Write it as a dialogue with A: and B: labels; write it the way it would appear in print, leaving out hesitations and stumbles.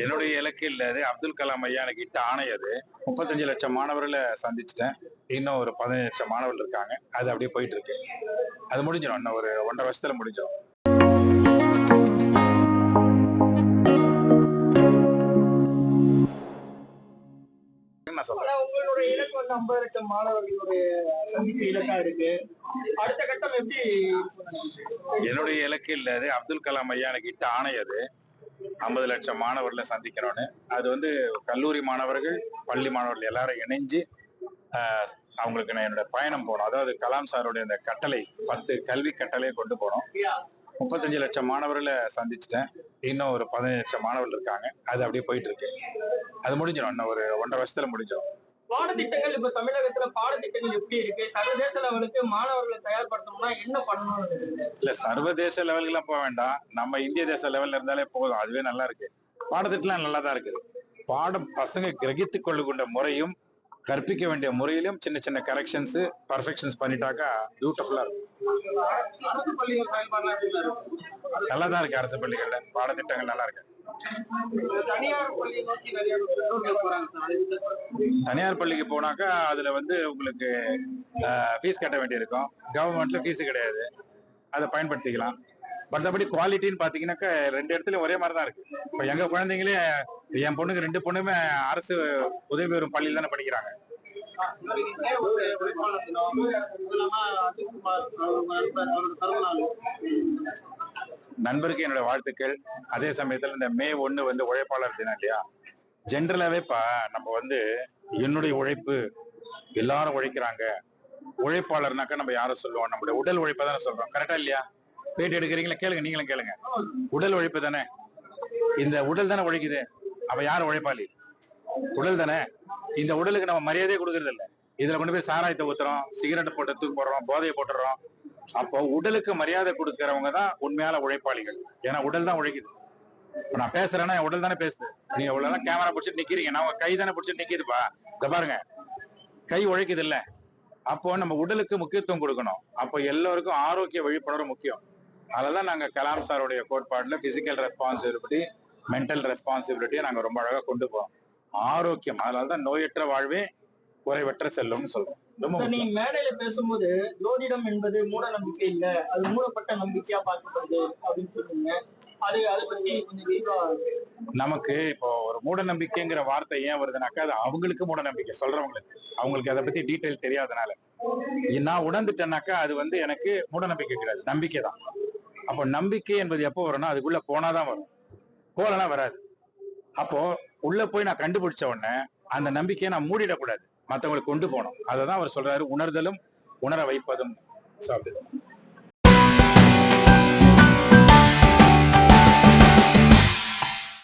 A: என்னுடைய இலக்கு இல்ல அது. அப்துல் கலாம் ஐயா எனக்கு இட்ட ஆணை அது. 35 லட்சம் மாணவர்களை சந்திச்சுட்டேன். இன்னும் ஒரு 15 லட்சம் மாணவர்கள் இருக்காங்க. அது அப்படியே போயிட்டு இருக்கு. அது முடிஞ்சிடும். இன்னும் ஒரு 1.5 வருஷத்துல முடிஞ்சிடும். நான் சொல்றேன்.
B: உங்களுடைய இலக்கு வந்து 50 லட்சம் மாணவர்களுடைய சந்திப்பு இலக்கா இருக்கு. அடுத்த கட்டம் எப்படி?
A: என்னுடைய இலக்கு இல்ல அது. அப்துல் கலாம் ஐயா எனக்கு இட்ட ஆணை அது. 50 லட்சம் மாணவர்களை சந்திக்கணும்னு. அது வந்து கல்லூரி மாணவர்கள், பள்ளி மாணவர்கள் எல்லாரும் இணைஞ்சு அவங்களுக்கு நான் என்னோட பயணம் போனோம். அதாவது கலாம் சாருடைய இந்த கட்டளை 10 கல்வி கட்டளையை கொண்டு போனோம். 35 லட்சம் மாணவர்களை சந்திச்சுட்டேன். இன்னும் ஒரு 15 லட்சம் மாணவர்கள் இருக்காங்க. அது அப்படியே போயிட்டு இருக்கு. அது முடிஞ்சிடும். இன்னும் ஒரு 1.5 வருஷத்துல முடிஞ்சிடும்.
B: பாடத்திட்டங்கள் இப்ப தமிழகத்துல பாடத்திட்டங்கள் எப்படி இருக்கு? சர்வதேச லெவலுக்கு மாணவர்களை தயார்படுத்தணும்னா என்ன பண்ணணும்?
A: இல்ல, சர்வதேச லெவலுக்குலாம் போக வேண்டாம். நம்ம இந்திய தேச லெவல்ல இருந்தாலே போதும். அதுவே நல்லா இருக்கு. பாடத்திட்டம்லாம் நல்லா தான் இருக்குது. பாடம் பசங்க கிரகித்துக் கொள்ளுகின்ற முறையும் கற்பிக்க வேண்டிய முறையிலும் சின்ன சின்ன கரெக்ஷன்ஸ் பர்ஃபெக்ஷன்ஸ் பண்ணிட்டாக்கா பியூட்டிஃபுல்லா இருக்கும்.
B: அரசு பள்ளிகள் செயல்பாடு
A: நல்லா தான் இருக்கு. அரசு பள்ளிகள்ல பாடத்திட்டங்கள் நல்லா இருக்கு.
B: தனியார் பள்ளியை நோக்கி நிறைய பெற்றோர்கள் போறாங்க.
A: தனியார் பள்ளிக்கு போனாக்கா அதுல வந்து உங்களுக்கு ஃபீஸ் கட்ட வேண்டியிருக்கும். கவர்மெண்ட்ல ஃபீஸ் கிடையாது. அதை பயன்படுத்திக்கலாம். மற்றபடி குவாலிட்டின்னு பாத்தீங்கன்னாக்கா 2 இடத்துலயும் ஒரே மாதிரி தான் இருக்கு. இப்ப எங்க குழந்தைங்களே, என் பொண்ணுங்க 2 பொண்ணுமே அரசு உதவி பெறும் பள்ளியில தானே படிக்கிறாங்க. நண்பருக்கு என்னோட வாழ்த்துக்கள். அதே சமயத்துல இந்த மே 1 வந்து உழைப்பாளர் தினம் இல்லையா? ஜென்ரலாவே நம்ம வந்து என்னுடைய உழைப்பு, எல்லாரும் உழைக்கிறாங்க. உழைப்பாளர்னாக்கா நம்ம யாரை சொல்லுவோம்? நம்மளுடைய உடல் உழைப்பை தானே சொல்றோம். கரெக்டா இல்லையா? பேட்டி எடுக்கிறீங்களா? கேளுங்க, நீங்களும் கேளுங்க. உடல் உழைப்பு தானே. இந்த உடல் தானே உழைக்குது. அப்ப யார் உழைப்பாளி? உடல் தானே. இந்த உடலுக்கு நம்ம மரியாதையே கொடுக்கறது இல்லை. இதுல கொண்டு போய் சாராயத்தை ஊத்துறோம், சிகரெட் போட்டு தூக்கி போடுறோம், போதையை போட்டுறோம். அப்போ உடலுக்கு மரியாதை கொடுக்கறவங்க தான் உண்மையான உழைப்பாளிகள். ஏன்னா உடல் தான் உழைக்குது. இப்ப நான் பேசுறேன்னா என் உடல் தானே பேசுது. நீங்க உடலாம் கேமரா பிடிச்சிட்டு நிக்கிறீங்க, நான் உங்க கை தானே பிடிச்சிட்டு நிக்குதுப்பா. இத பாருங்க, கை உழைக்குது இல்ல. அப்போ நம்ம உடலுக்கு முக்கியத்துவம் கொடுக்கணும். அப்போ எல்லோருக்கும் ஆரோக்கிய விழிப்புணர்வு முக்கியம். அதெல்லாம் நாங்க கலாம் சாருடைய கோட்பாடுல பிசிக்கல் ரெஸ்பான்சிபிலிட்டி, மென்டல் ரெஸ்பான்சிபிலிட்டியை நாங்க ரொம்ப அழகா கொண்டு போறோம். ஆரோக்கியம், அதனாலதான் நோயற்ற வாழ்வே குறைவற்ற செல்லும்னு சொல்றோம்.
B: நீங்க மேடையில பேசும்போது ஜோதிடம் என்பது மூட நம்பிக்கை இல்ல, அது மூடப்பட்ட நம்பிக்கையா பார்க்கப்படுது அப்படின்னு சொல்லுங்க. அதை பத்தி கொஞ்சம் விரிவா.
A: நமக்கு இப்போ ஒரு மூட நம்பிக்கைங்கிற வார்த்தை ஏன் வருதுனாக்கா, அது அவங்களுக்கு மூட நம்பிக்கை சொல்றவங்களுக்கு. அவங்களுக்கு அதை பத்தி டீட்டெயில் தெரியாதனால. நான் உணர்ந்துட்டேன்னாக்கா அது வந்து எனக்கு மூட நம்பிக்கை கிடையாது, நம்பிக்கை தான். அப்போ நம்பிக்கை என்பது எப்போ வரும்னா அதுக்குள்ள போனாதான் வரும், போலனா வராது. அப்போ உள்ள போய் நான் கண்டுபிடிச்ச உடனே அந்த நம்பிக்கையை நான் மூடிடக்கூடாது, மற்றவங்களுக்கு கொண்டு போகணும். அதை தான் அவர் சொல்றாரு, உணர்தலும் உணர வைப்பதும்.